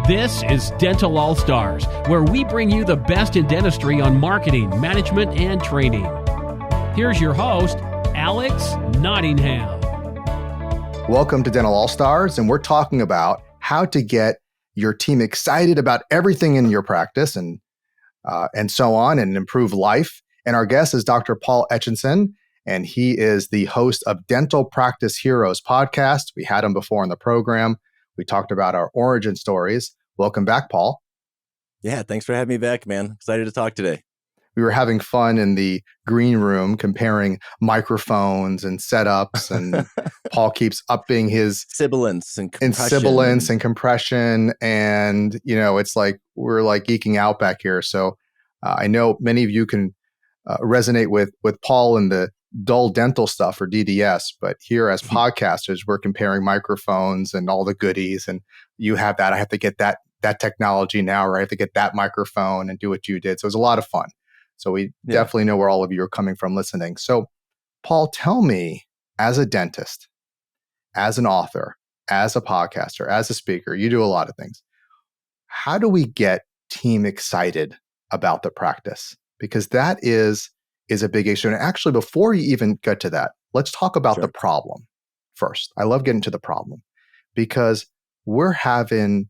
This is Dental All-Stars, where we bring you the best in dentistry on marketing, management, and training. Here's your host, Alex Nottingham. Welcome to Dental All-Stars, and we're talking about how to get your team excited about everything in your practice and so on, and improve life. And our guest is Dr. Paul Etchison, and he is the host of Dental Practice Heroes podcast. We had him before on the program. We talked about our origin stories. Welcome back, Paul. Yeah, thanks for having me back, man. Excited to talk today. We were having fun in the green room comparing microphones and setups, and Paul keeps upping his sibilance and compression. And, you know, it's like we're like geeking out back here. So I know many of you can resonate with Paul and the dull dental stuff or DDS, but here as podcasters, we're comparing microphones and all the goodies. And you have that. I have to get that technology now, right? I have to get that microphone and do what you did. So it was a lot of fun. So we definitely know where all of you are coming from listening. So Paul, tell me, as a dentist, as an author, as a podcaster, as a speaker, you do a lot of things. How do we get team excited about the practice? Because that is a big issue. And actually, before you even get to that, let's talk about the problem first. I love getting to the problem because we're having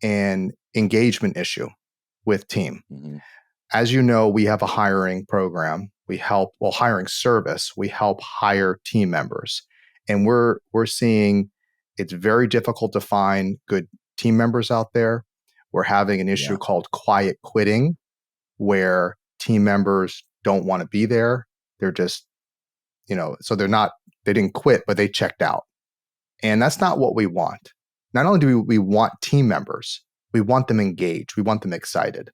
an engagement issue with team. Mm-hmm. As you know, we have a hiring program. Hiring service. We help hire team members. And we're seeing it's very difficult to find good team members out there. We're having an issue called quiet quitting, where team members don't want to be there. They're just, so they didn't quit, but they checked out. And that's not what we want. Not only do we want team members, we want them engaged. We want them excited.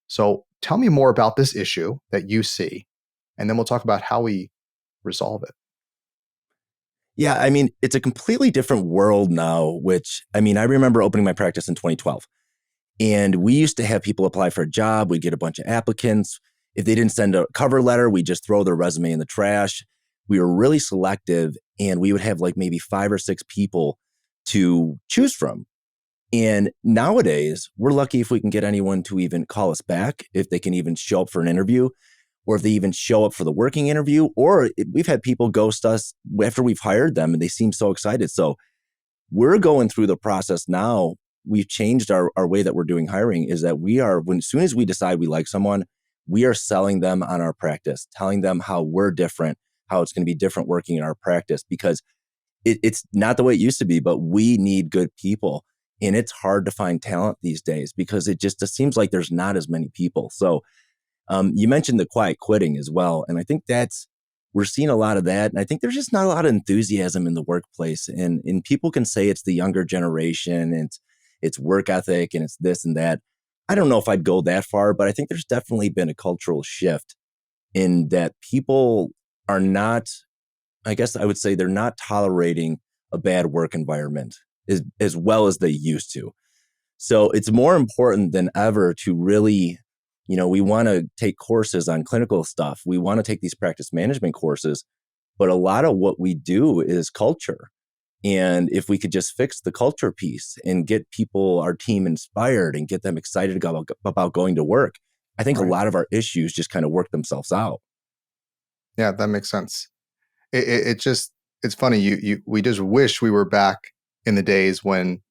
So tell me more about this issue that you see, and then we'll talk about how we resolve it. Yeah, I mean, it's a completely different world now, I remember opening my practice in 2012. And we used to have people apply for a job. We'd get a bunch of applicants. If they didn't send a cover letter, we'd just throw their resume in the trash. We were really selective, and we would have like maybe 5 or 6 people to choose from. And nowadays, we're lucky if we can get anyone to even call us back, if they can even show up for an interview, or if they even show up for the working interview, or we've had people ghost us after we've hired them and they seem so excited. So we're going through the process now. We've changed our way that we're doing hiring, is that as soon as we decide we like someone, we are selling them on our practice, telling them how we're different, how it's going to be different working in our practice, because it's not the way it used to be, but we need good people. And it's hard to find talent these days because it seems like there's not as many people. So you mentioned the quiet quitting as well. And I think we're seeing a lot of that. And I think there's just not a lot of enthusiasm in the workplace. And people can say it's the younger generation and it's work ethic and it's this and that. I don't know if I'd go that far, but I think there's definitely been a cultural shift in that people are not, I guess I would say they're not tolerating a bad work environment as well as they used to. So it's more important than ever to really, we want to take courses on clinical stuff. We want to take these practice management courses, but a lot of what we do is culture. And if we could just fix the culture piece and get our team inspired and get them excited about going to work, I think a lot of our issues just kind of work themselves out. Yeah, that makes sense. It's funny. We just wish we were back in the days when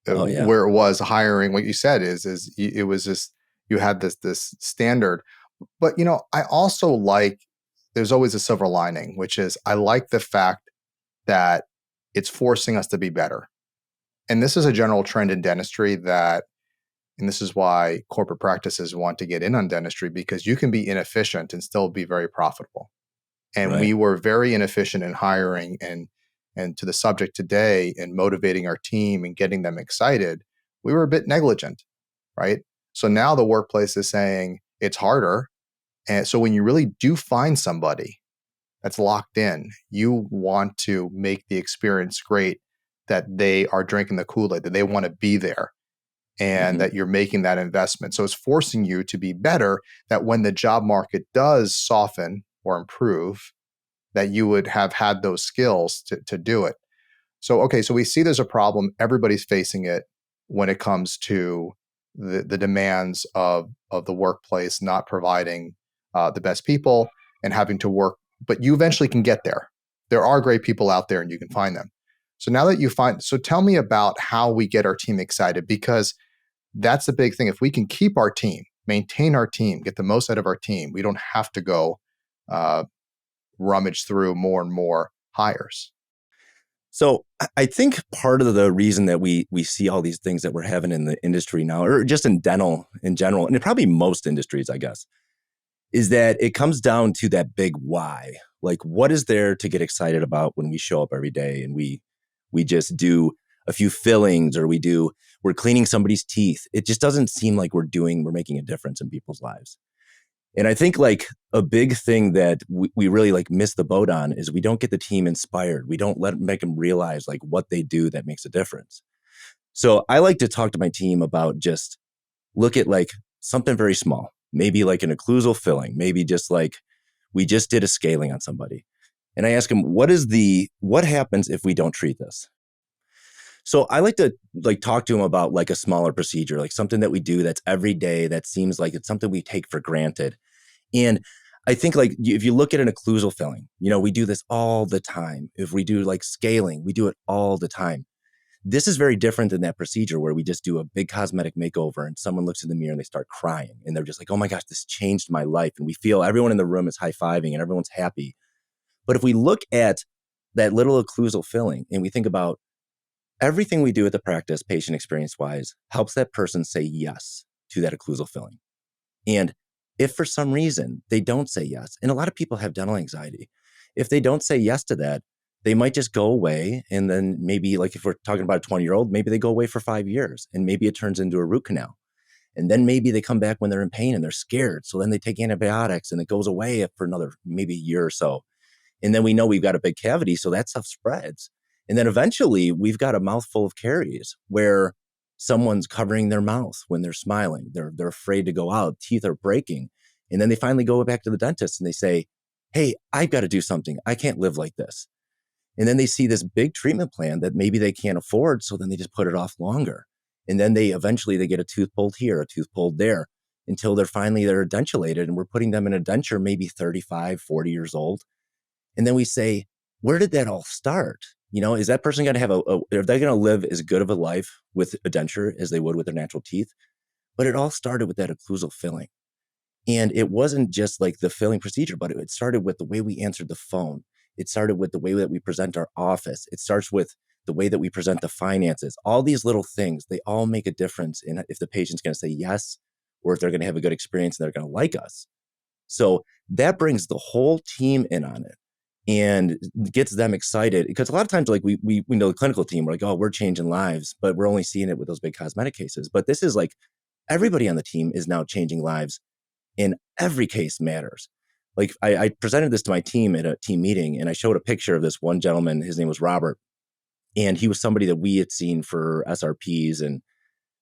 where it was hiring. What you said is it was just, you had this standard. But, I also like, there's always a silver lining, which is I like the fact that it's forcing us to be better. And this is a general trend in dentistry and this is why corporate practices want to get in on dentistry, because you can be inefficient and still be very profitable. And we were very inefficient in hiring and to the subject today in motivating our team and getting them excited, we were a bit negligent, right? So now the workplace is saying it's harder. And so when you really do find somebody that's locked in, you want to make the experience great, that they are drinking the Kool-Aid, that they want to be there, and that you're making that investment. So it's forcing you to be better, that when the job market does soften or improve, that you would have had those skills to do it. So, okay, so we see there's a problem. Everybody's facing it when it comes to the demands of the workplace, not providing the best people and having to work. But you eventually can get there. There are great people out there and you can find them. So now that so tell me about how we get our team excited, because that's the big thing. If we can keep our team, maintain our team, get the most out of our team, we don't have to go rummage through more and more hires. So I think part of the reason that we see all these things that we're having in the industry now, or just in dental in general, and in probably most industries, I guess, is that it comes down to that big why. Like, what is there to get excited about when we show up every day and we just do a few fillings, or we're cleaning somebody's teeth? It just doesn't seem like we're making a difference in people's lives. And I think like a big thing that we really like miss the boat on is we don't get the team inspired. We don't make them realize like what they do that makes a difference. So I like to talk to my team about just look at like something very small, maybe like an occlusal filling, maybe just like we just did a scaling on somebody. And I ask them, what happens if we don't treat this? So I like to like talk to them about like a smaller procedure, like something that we do that's every day that seems like it's something we take for granted. And I think like if you look at an occlusal filling, we do this all the time. If we do like scaling, we do it all the time. This is very different than that procedure where we just do a big cosmetic makeover and someone looks in the mirror and they start crying and they're just like, oh my gosh, this changed my life. And we feel everyone in the room is high-fiving and everyone's happy. But if we look at that little occlusal filling and we think about everything we do at the practice, patient experience-wise, helps that person say yes to that occlusal filling. And if for some reason they don't say yes, and a lot of people have dental anxiety, if they don't say yes to that, they might just go away. And then maybe like if we're talking about a 20-year-old, maybe they go away for 5 years and maybe it turns into a root canal. And then maybe they come back when they're in pain and they're scared. So then they take antibiotics and it goes away for another maybe a year or so. And then we know we've got a big cavity, so that stuff spreads. And then eventually we've got a mouthful of caries where someone's covering their mouth when they're smiling. They're afraid to go out. Teeth are breaking. And then they finally go back to the dentist and they say, hey, I've got to do something. I can't live like this. And then they see this big treatment plan that maybe they can't afford. So then they just put it off longer. And then they get a tooth pulled here, a tooth pulled there, until they're dentulated and we're putting them in a denture, maybe 35, 40 years old. And then we say, where did that all start? Is that person going to have are they going to live as good of a life with a denture as they would with their natural teeth? But it all started with that occlusal filling. And it wasn't just like the filling procedure, but it started with the way we answered the phone. It started with the way that we present our office. It starts with the way that we present the finances. All these little things, they all make a difference in if the patient's going to say yes, or if they're going to have a good experience and they're going to like us. So that brings the whole team in on it and gets them excited. Because a lot of times, like we know the clinical team, we're like, oh, we're changing lives, but we're only seeing it with those big cosmetic cases. But this is like everybody on the team is now changing lives, and every case matters. Like I presented this to my team at a team meeting, and I showed a picture of this one gentleman. His name was Robert, and he was somebody that we had seen for SRPs, and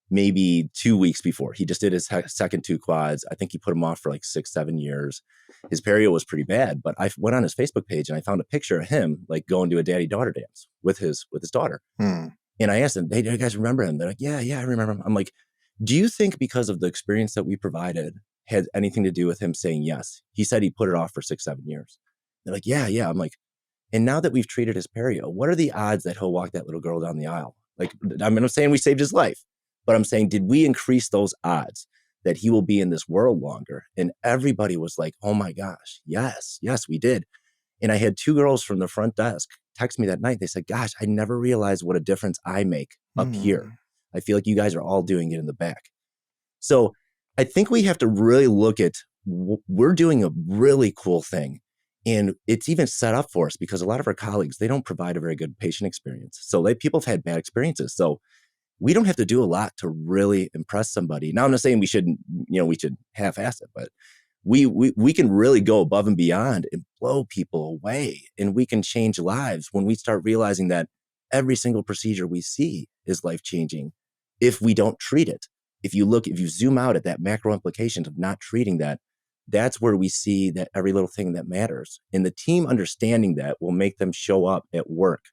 maybe 2 weeks before he just did his second 2 quads. I think he put him off for like 6-7 years. His perio was pretty bad, but I went on his Facebook page and I found a picture of him like going to a daddy-daughter dance with his daughter. And I asked them, hey, do you guys remember him? They're like, yeah, I remember him. I'm like, do you think because of the experience that we provided had anything to do with him saying yes? He said he put it off for 6-7 years. They're like, yeah. I'm like, and now that we've treated his perio, what are the odds that he'll walk that little girl down the aisle? Like, I'm not saying we saved his life, but I'm saying, did we increase those odds that he will be in this world longer? And everybody was like, oh my gosh, yes, we did. And I had 2 girls from the front desk text me that night. They said, gosh, I never realized what a difference I make up here. I feel like you guys are all doing it in the back. So I think we have to really look at, we're doing a really cool thing. And it's even set up for us because a lot of our colleagues, they don't provide a very good patient experience. So people have had bad experiences. So we don't have to do a lot to really impress somebody. Now, I'm not saying we shouldn't, we should half-ass it, but we can really go above and beyond and blow people away. And we can change lives when we start realizing that every single procedure we see is life-changing if we don't treat it. If you zoom out at that macro implications of not treating that, that's where we see that every little thing that matters. And the team understanding that will make them show up at work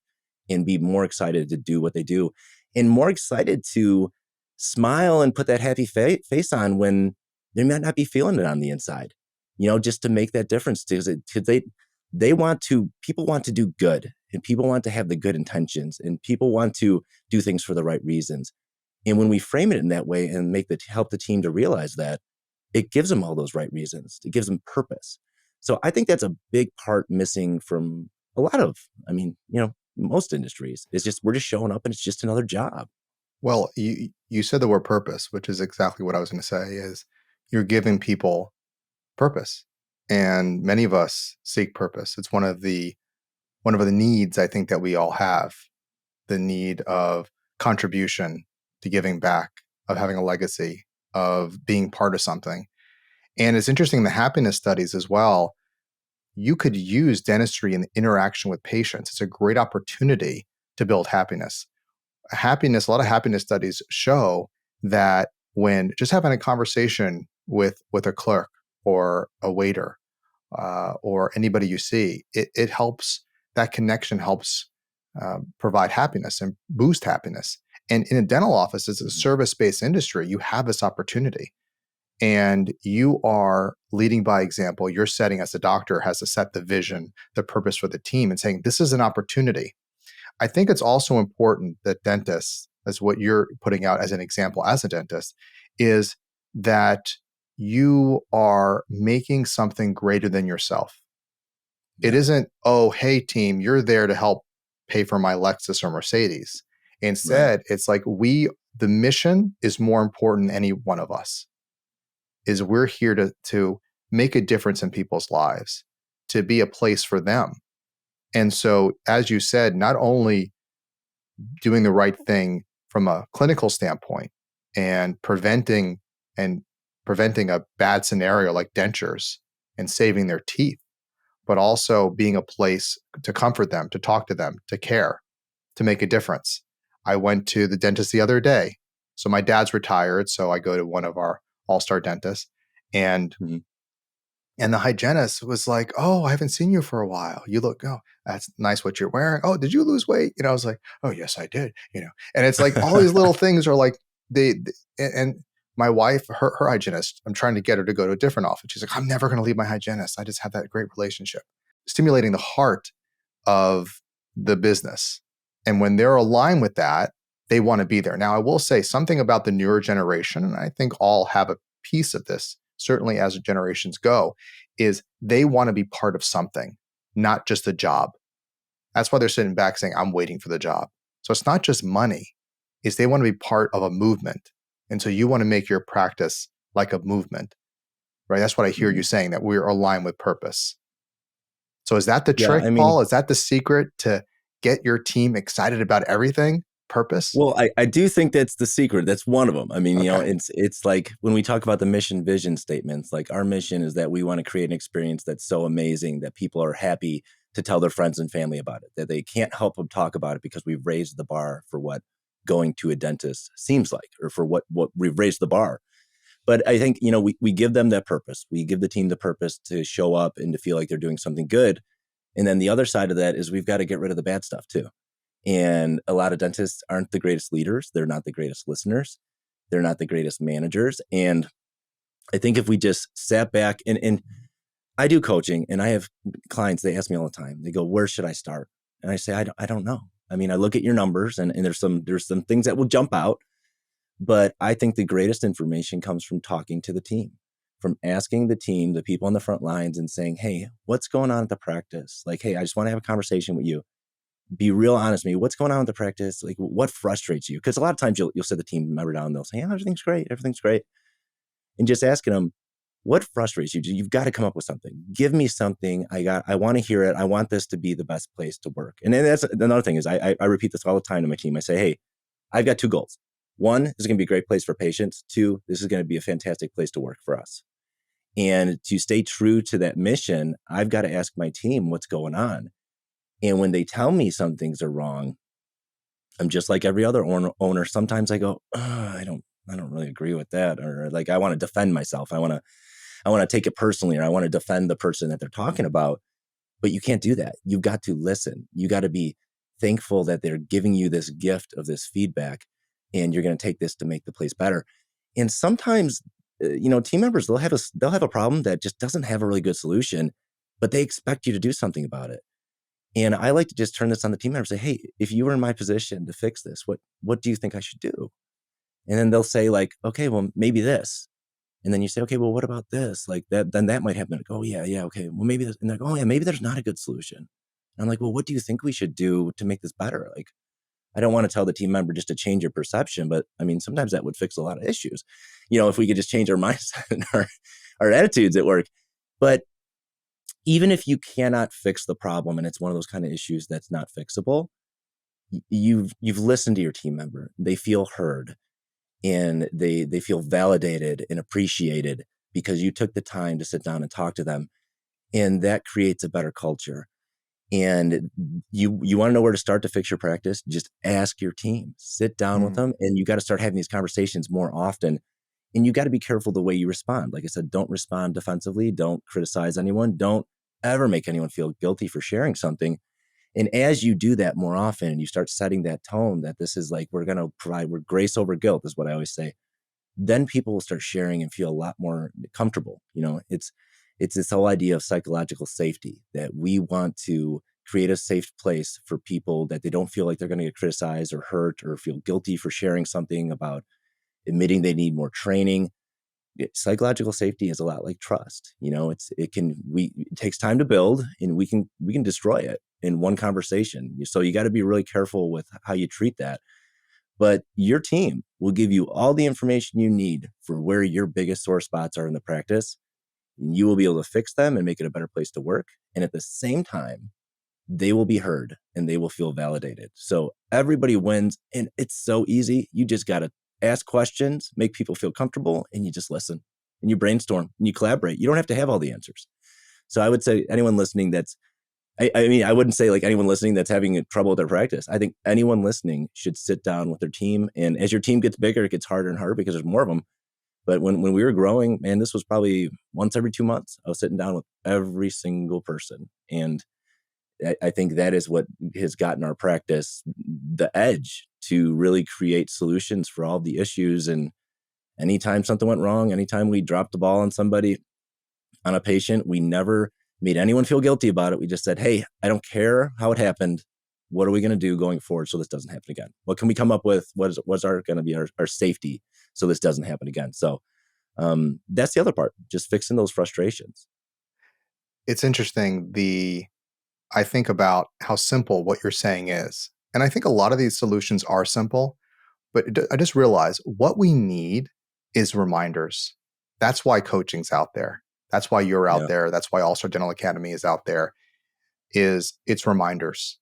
and be more excited to do what they do and more excited to smile and put that happy face on when they might not be feeling it on the inside, just to make that difference. Because people want to do good, and people want to have the good intentions, and people want to do things for the right reasons. And when we frame it in that way and help the team to realize that, it gives them all those right reasons. It gives them purpose. So I think that's a big part missing from a lot of, most industries. It's just, we're just showing up and it's just another job. Well, you said the word purpose, which is exactly what I was going to say, is you're giving people purpose. And many of us seek purpose. It's one of the needs I think that we all have, the need of contribution, to giving back, of having a legacy, of being part of something. And it's interesting, the happiness studies as well, you could use dentistry in the interaction with patients. It's a great opportunity to build happiness. A lot of happiness studies show that when just having a conversation with a clerk or a waiter or anybody you see, it helps, that connection helps provide happiness and boost happiness. And in a dental office, it's a service-based industry, you have this opportunity. And you are leading by example. You're setting, as a doctor, has to set the vision, the purpose for the team, and saying, this is an opportunity. I think it's also important that dentists, as what you're putting out as an example as a dentist, is that you are making something greater than yourself. Yeah. It isn't, oh, hey, team, you're there to help pay for my Lexus or Mercedes. Instead, It's like the mission is more important than any one of us. Is we're here to make a difference in people's lives, to be a place for them. And so, as you said, not only doing the right thing from a clinical standpoint and preventing a bad scenario like dentures and saving their teeth, but also being a place to comfort them, to talk to them, to care, to make a difference. I went to the dentist the other day. So my dad's retired, so I go to one of our all-star dentists, and the hygienist was like, "Oh, I haven't seen you for a while. You look, that's nice what you're wearing. Oh, did you lose weight?" I was like, "Oh, yes, I did." And it's like all these little things are like and my wife, her hygienist, I'm trying to get her to go to a different office. She's like, "I'm never going to leave my hygienist. I just have that great relationship." Stimulating the heart of the business. And when they're aligned with that, they want to be there. Now, I will say something about the newer generation, and I think all have a piece of this, certainly as generations go, is they want to be part of something, not just a job. That's why they're sitting back saying, I'm waiting for the job. So it's not just money, is they want to be part of a movement. And so you want to make your practice like a movement, right? That's what I hear you saying, that we're aligned with purpose. So is that the trick, Paul? Is that the secret to get your team excited about everything? Purpose? Well, I do think that's the secret. That's one of them. It's like when we talk about the mission vision statements, like our mission is that we want to create an experience that's so amazing that people are happy to tell their friends and family about it, that they can't help but talk about it because we've raised the bar for what going to a dentist seems like, or for what we've raised the bar. But I think, we give them that purpose. We give the team the purpose to show up and to feel like they're doing something good. And then the other side of that is we've got to get rid of the bad stuff too. And a lot of dentists aren't the greatest leaders. They're not the greatest listeners. They're not the greatest managers. And I think if we just sat back and I do coaching, and I have clients, they ask me all the time, they go, where should I start? And I say, I don't know. I look at your numbers and there's some things that will jump out, but I think the greatest information comes from talking to the team, from asking the team, the people on the front lines, and saying, hey, what's going on at the practice? Like, hey, I just want to have a conversation with you. Be real honest with me. What's going on with the practice? Like, what frustrates you? Because a lot of times you'll sit the team member down and they'll say, yeah, everything's great. And just asking them, what frustrates you? You've got to come up with something. Give me something. I want to hear it. I want this to be the best place to work. And then that's another thing is I repeat this all the time to my team. I say, hey, I've got two goals. One, this is going to be a great place for patients. Two, this is going to be a fantastic place to work for us. And to stay true to that mission, I've got to ask my team what's going on. And when they tell me some things are wrong, I'm just like every other owner. Sometimes I go, I don't really agree with that. Or like, I want to defend myself. I want to take it personally, or I want to defend the person that they're talking about. But you can't do that. You've got to listen. You got to be thankful that they're giving you this gift of this feedback, and you're going to take this to make the place better. And sometimes, team members, they'll have a problem that just doesn't have a really good solution, but they expect you to do something about it. And I like to just turn this on the team member and say, hey, if you were in my position to fix this, what do you think I should do? And then they'll say like, okay, well, maybe this. And then you say, okay, well, what about this? Like that, then that might happen. Like, oh yeah, okay. Well, maybe this. And they're like, oh yeah, maybe there's not a good solution. And I'm like, well, what do you think we should do to make this better? Like, I don't want to tell the team member just to change your perception, but I mean, sometimes that would fix a lot of issues. If we could just change our mindset and our attitudes at work. But even if you cannot fix the problem and it's one of those kind of issues that's not fixable, you've listened to your team member. They feel heard and they feel validated and appreciated because you took the time to sit down and talk to them. And that creates a better culture. And you want to know where to start to fix your practice? Just ask your team, sit down with them, and you got to start having these conversations more often. And you got to be careful the way you respond. Like I said, don't respond defensively. Don't criticize anyone. Don't ever make anyone feel guilty for sharing something. And as you do that more often and you start setting that tone that this is like, we're grace over guilt is what I always say, then people will start sharing and feel a lot more comfortable. It's this whole idea of psychological safety, that we want to create a safe place for people, that they don't feel like they're going to get criticized or hurt or feel guilty for sharing something, about admitting they need more training. Psychological safety is a lot like trust. It takes time to build, and we can destroy it in one conversation. So you got to be really careful with how you treat that. But your team will give you all the information you need for where your biggest sore spots are in the practice. And you will be able to fix them and make it a better place to work. And at the same time, they will be heard and they will feel validated. So everybody wins, and it's so easy. You just got to ask questions, make people feel comfortable, and you just listen and you brainstorm and you collaborate. You don't have to have all the answers. So I would say anyone listening I wouldn't say like anyone listening that's having trouble with their practice. I think anyone listening should sit down with their team. And as your team gets bigger, it gets harder and harder because there's more of them. But when we were growing, man, this was probably once every 2 months. I was sitting down with every single person. And I think that is what has gotten our practice the edge to really create solutions for all the issues. And anytime something went wrong, anytime we dropped the ball on somebody, on a patient, we never made anyone feel guilty about it. We just said, hey, I don't care how it happened. What are we going to do going forward so this doesn't happen again? What can we come up with? What's going to be our safety so this doesn't happen again? So that's the other part, just fixing those frustrations. It's interesting. I think about how simple what you're saying is. And I think a lot of these solutions are simple, but I just realized what we need is reminders. That's why coaching's out there. That's why you're out there. That's why All-Star Dental Academy is out there. It's reminders.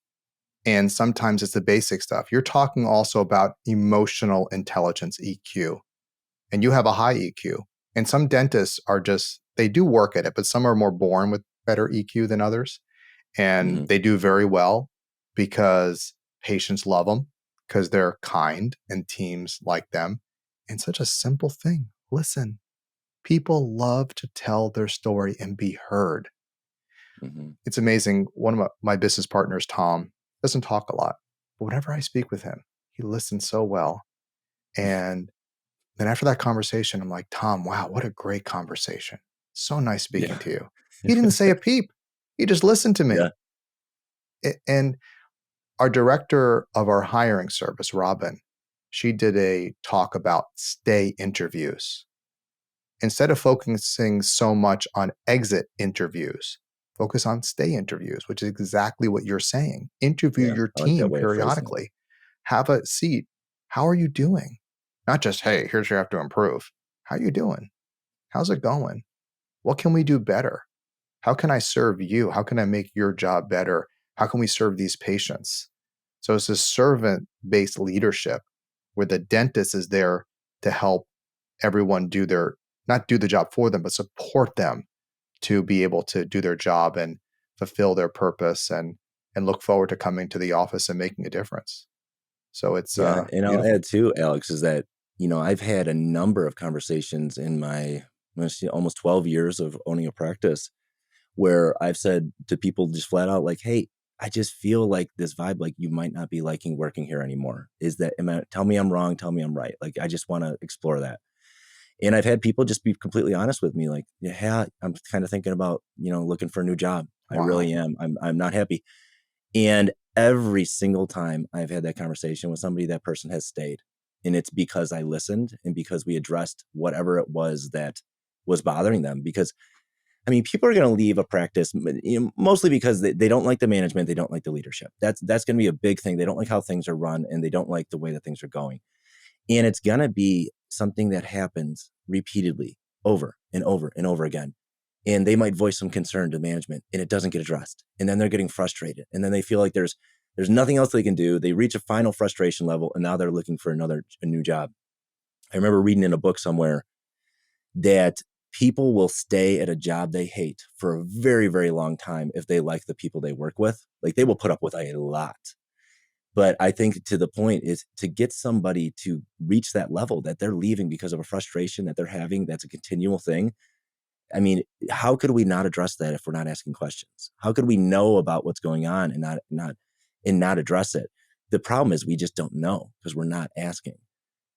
And sometimes it's the basic stuff. You're talking also about emotional intelligence, EQ. And you have a high EQ. And some dentists they do work at it, but some are more born with better EQ than others. And they do very well because patients love them, because they're kind and teams like them. And such a simple thing. Listen. People love to tell their story and be heard. It's amazing. One of my business partners, Tom, doesn't talk a lot, but whenever I speak with him, he listens so well. And then after that conversation, I'm like, Tom, wow, what a great conversation. So nice speaking to you. He didn't say a peep. He just listened to me. And our director of our hiring service, Robin, she did a talk about stay interviews. Instead of focusing so much on exit interviews, focus on stay interviews, which is exactly what you're saying. Interview your team periodically. Have a seat. How are you doing? Not just, hey, here's where you have to improve. How are you doing? How's it going? What can we do better? How can I serve you? How can I make your job better? How can we serve these patients? So it's a servant-based leadership where the dentist is there to help everyone not do the job for them, but support them to be able to do their job and fulfill their purpose and look forward to coming to the office and making a difference. So it's and beautiful. I'll add too, Alex, is that I've had a number of conversations in my almost 12 years of owning a practice where I've said to people just flat out like, hey, I just feel like this vibe, like you might not be liking working here anymore. Tell me I'm wrong. Tell me I'm right. Like, I just want to explore that. And I've had people just be completely honest with me. Like, yeah, I'm kind of thinking about, looking for a new job. I Wow. really am. I'm not happy. And every single time I've had that conversation with somebody, that person has stayed. And it's because I listened and because we addressed whatever it was that was bothering them. Because I mean, people are going to leave a practice, mostly because they don't like the management. They don't like the leadership. That's going to be a big thing. They don't like how things are run, and they don't like the way that things are going. And it's going to be something that happens repeatedly over and over and over again. And they might voice some concern to management and it doesn't get addressed. And then they're getting frustrated. And then they feel like there's nothing else they can do. They reach a final frustration level and now they're looking for a new job. I remember reading in a book somewhere that people will stay at a job they hate for a very, very long time if they like the people they work with. Like, they will put up with a lot. But I think to the point is to get somebody to reach that level that they're leaving because of a frustration that they're having, that's a continual thing. I mean, how could we not address that if we're not asking questions? How could we know about what's going on and not address it? The problem is we just don't know because we're not asking.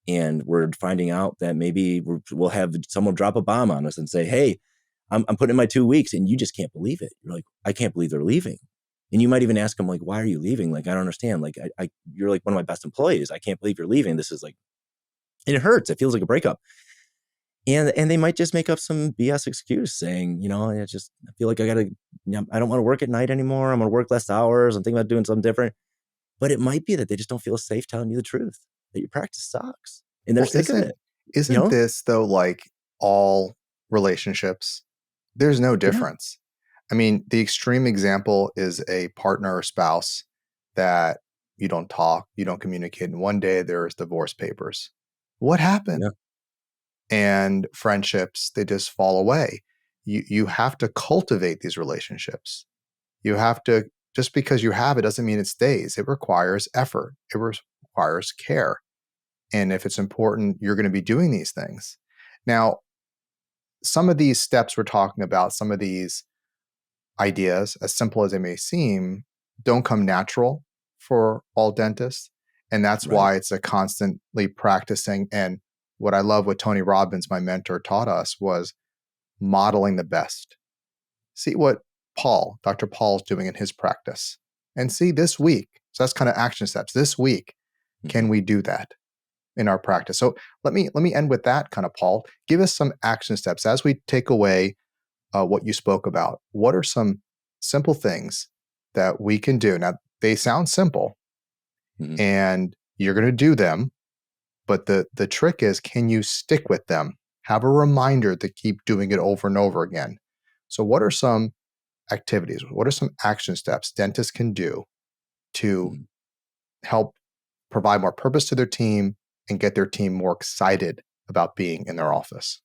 And we're finding out that maybe we'll have someone drop a bomb on us and say, hey, I'm putting in my 2 weeks, and you just can't believe it. You're like, I can't believe they're leaving. And you might even ask them, like, why are you leaving? Like, I don't understand. Like, you're like one of my best employees. I can't believe you're leaving. This is like, and it hurts. It feels like a breakup. And they might just make up some BS excuse saying, I feel like I don't want to work at night anymore. I'm going to work less hours. I'm thinking about doing something different. But it might be that they just don't feel safe telling you the truth, that your practice sucks. And they're sick of it. Isn't this, though, like all relationships? There's no difference. Yeah. I mean, the extreme example is a partner or spouse that you don't talk, you don't communicate. And one day there's divorce papers. What happened? Yeah. And friendships, they just fall away. You have to cultivate these relationships. You have to, just because you have it doesn't mean it stays. It requires effort. It requires care. And if it's important, you're going to be doing these things. Now, some of these steps we're talking about, some of these ideas, as simple as they may seem, don't come natural for all dentists. And that's why it's a constantly practicing. And what I love what Tony Robbins, my mentor, taught us was modeling the best. See what Dr. Paul's doing in his practice. And see this week. So that's kind of action steps. This week, can we do that in our practice? So let me end with that kind of, Paul. Give us some action steps as we take away what you spoke about. What are some simple things that we can do? Now, they sound simple, and you're going to do them, but the trick is, can you stick with them? Have a reminder to keep doing it over and over again. So what are some activities? What are some action steps dentists can do to help provide more purpose to their team and get their team more excited about being in their office?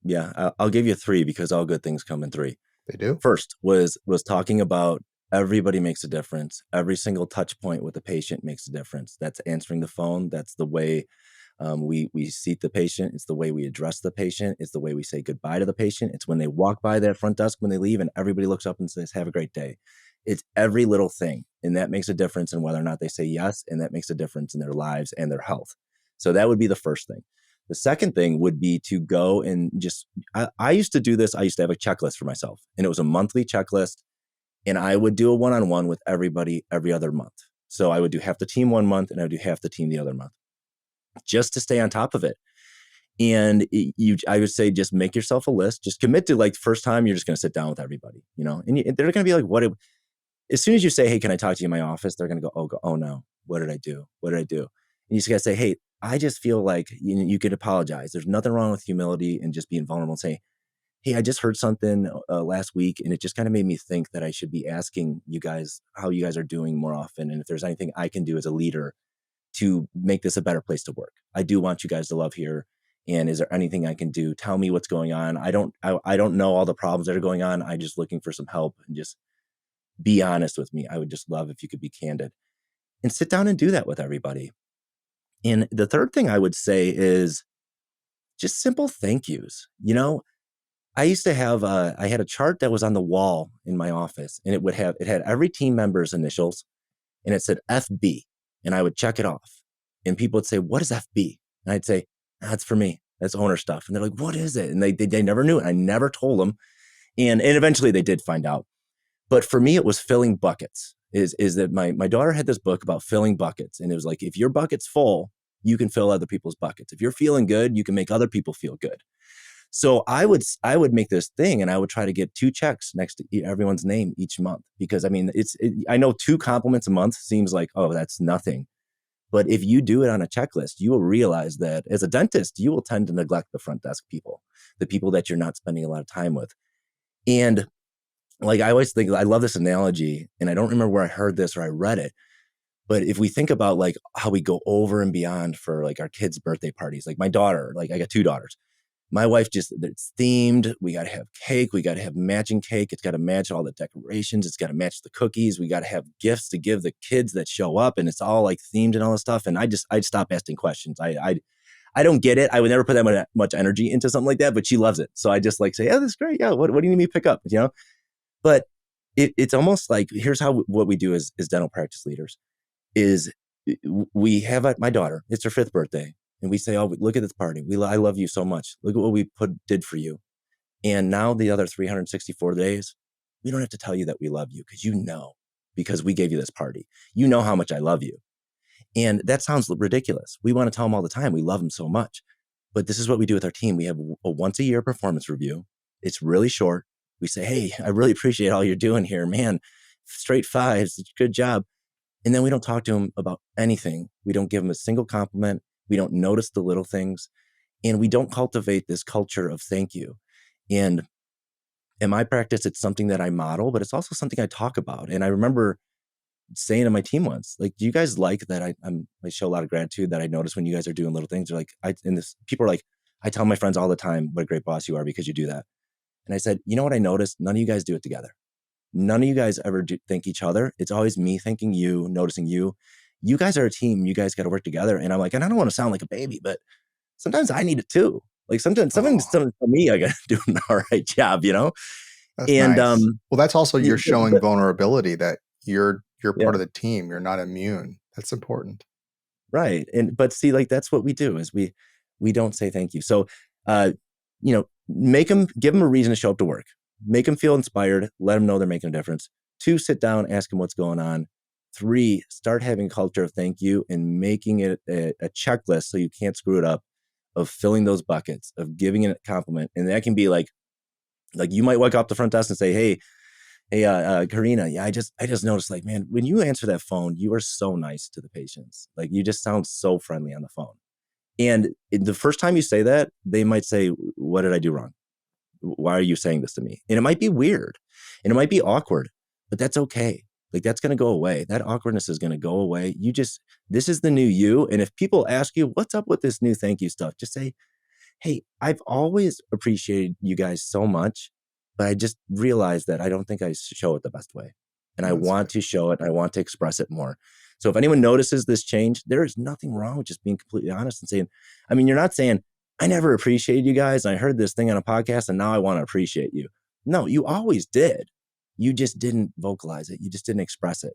Yeah, I'll give you 3 because all good things come in 3. They do. First was talking about everybody makes a difference. Every single touch point with the patient makes a difference. That's answering the phone. That's the way we seat the patient. It's the way we address the patient. It's the way we say goodbye to the patient. It's when they walk by that front desk when they leave and everybody looks up and says, have a great day. It's every little thing. And that makes a difference in whether or not they say yes. And that makes a difference in their lives and their health. So that would be the first thing. The second thing would be to go and I used to do this. I used to have a checklist for myself, and it was a monthly checklist. And I would do a one-on-one with everybody every other month. So I would do half the team one month and I would do half the team the other month, just to stay on top of it. And I would say, just make yourself a list. Just commit to, like, the first time you're just going to sit down with everybody, and they're going to be like, as soon as you say, hey, can I talk to you in my office? They're going to go, oh no, what did I do? What did I do? And you just got to say, hey, I just feel like you could apologize. There's nothing wrong with humility and just being vulnerable and say, hey, I just heard something last week, and it just kind of made me think that I should be asking you guys how you guys are doing more often. And if there's anything I can do as a leader to make this a better place to work. I do want you guys to love here. And is there anything I can do? Tell me what's going on. I don't know all the problems that are going on. I'm just looking for some help, and just be honest with me. I would just love if you could be candid and sit down and do that with everybody. And the third thing I would say is just simple thank yous. I used to have, I had a chart that was on the wall in my office, and it had every team member's initials, and it said FB, and I would check it off. And people would say, what is FB? And I'd say, that's for me. That's owner stuff. And they're like, what is it? And they never knew it. I never told them. And eventually they did find out. But for me, it was filling buckets. Is that my daughter had this book about filling buckets. And it was like, if your bucket's full, you can fill other people's buckets. If you're feeling good, you can make other people feel good. So I would make this thing, and I would try to get 2 checks next to everyone's name each month, because I mean, I know 2 compliments a month seems like, oh, that's nothing. But if you do it on a checklist, you will realize that as a dentist, you will tend to neglect the front desk people, the people that you're not spending a lot of time with. And like, I always think, I love this analogy, and I don't remember where I heard this or I read it, but if we think about like how we go over and beyond for like our kids' birthday parties, like my daughter, like I got 2 daughters. My wife it's themed. We got to have cake. We got to have matching cake. It's got to match all the decorations. It's got to match the cookies. We got to have gifts to give the kids that show up, and it's all like themed and all this stuff. And I'd stop asking questions. I don't get it. I would never put that much energy into something like that, but she loves it. So I just like say, oh, that's great. Yeah. What do you need me to pick up? You know, but it's almost like, here's what we do as dental practice leaders is we have my daughter, it's her 5th birthday. And we say, oh, look at this party. I love you so much. Look at what we did for you. And now the other 364 days, we don't have to tell you that we love you, because we gave you this party. You know how much I love you. And that sounds ridiculous. We want to tell them all the time. We love them so much. But this is what we do with our team. We have a once a year performance review. It's really short. We say, hey, I really appreciate all you're doing here, man. Straight 5s. Good job. And then we don't talk to them about anything. We don't give them a single compliment. We don't notice the little things, and we don't cultivate this culture of thank you. And in my practice, it's something that I model, but it's also something I talk about. And I remember saying to my team once, like, do you guys like that I show a lot of gratitude that I notice when you guys are doing little things? They're like, people are like, I tell my friends all the time what a great boss you are because you do that. And I said, you know what I noticed? None of you guys do it together. None of you guys ever thank each other. It's always me thanking you, noticing you. You guys are a team. You guys got to work together. And I'm like, and I don't want to sound like a baby, but sometimes I need it too. Like sometimes for me, I got to do an all right job, you know? That's nice. Well, that's also, you're showing vulnerability that you're part of the team. You're not immune. That's important. Right. But see, like, that's what we do is we don't say thank you. So, give them a reason to show up to work, make them feel inspired, let them know they're making a difference. 2, sit down, ask them what's going on. 3, start having a culture of thank you and making it a checklist so you can't screw it up, of filling those buckets, of giving it a compliment. And that can be like you might walk up the front desk and say, hey, Karina, yeah, I just noticed, like, man, when you answer that phone, you are so nice to the patients. Like, you just sound so friendly on the phone. And the first time you say that, they might say, what did I do wrong? Why are you saying this to me? And it might be weird and it might be awkward, but that's okay. Like, that's going to go away. That awkwardness is going to go away. This is the new you. And if people ask you, what's up with this new thank you stuff? Just say, hey, I've always appreciated you guys so much, but I just realized that I don't think I show it the best way. And I want to show it. I want to express it more. So if anyone notices this change, there is nothing wrong with just being completely honest and saying, I mean, you're not saying, I never appreciated you guys, and I heard this thing on a podcast and now I want to appreciate you. No, you always did. You just didn't vocalize it. You just didn't express it.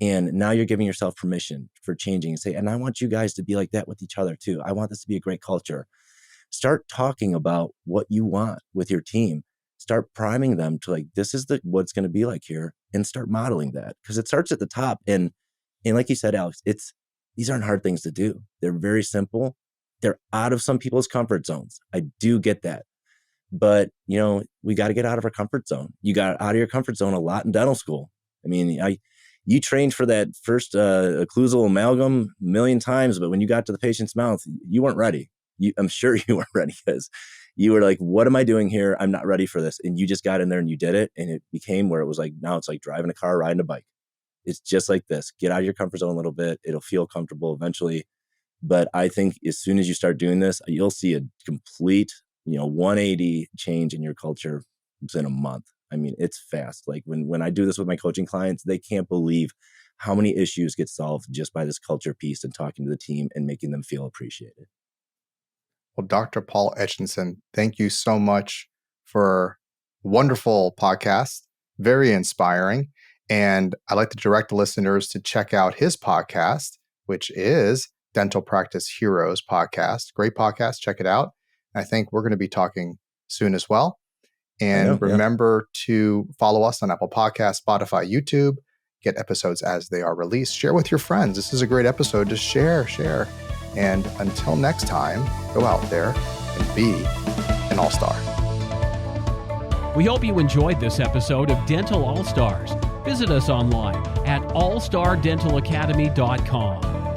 And now you're giving yourself permission for changing and say, and I want you guys to be like that with each other too. I want this to be a great culture. Start talking about what you want with your team. Start priming them to, like, this is what's going to be like here, and start modeling that, because it starts at the top. And like you said, Alex, these aren't hard things to do. They're very simple. They're out of some people's comfort zones. I do get that. But, we got to get out of our comfort zone. You got out of your comfort zone a lot in dental school. I mean, you trained for that first occlusal amalgam a million times, but when you got to the patient's mouth, you weren't ready. I'm sure you weren't ready, because you were like, what am I doing here? I'm not ready for this. And you just got in there and you did it. And it became where it was like, now it's like driving a car, riding a bike. It's just like this. Get out of your comfort zone a little bit. It'll feel comfortable eventually. But I think as soon as you start doing this, you'll see a complete, 180 change in your culture within a month. I mean, it's fast. Like when I do this with my coaching clients, they can't believe how many issues get solved just by this culture piece and talking to the team and making them feel appreciated. Well, Dr. Paul Etchison, thank you so much for a wonderful podcast, very inspiring. And I'd like to direct listeners to check out his podcast, which is Dental Practice Heroes Podcast. Great podcast. Check it out. I think we're going to be talking soon as well. And remember to follow us on Apple Podcasts, Spotify, YouTube. Get episodes as they are released. Share with your friends. This is a great episode. Just share. And until next time, go out there and be an all-star. We hope you enjoyed this episode of Dental All-Stars. Visit us online at allstardentalacademy.com.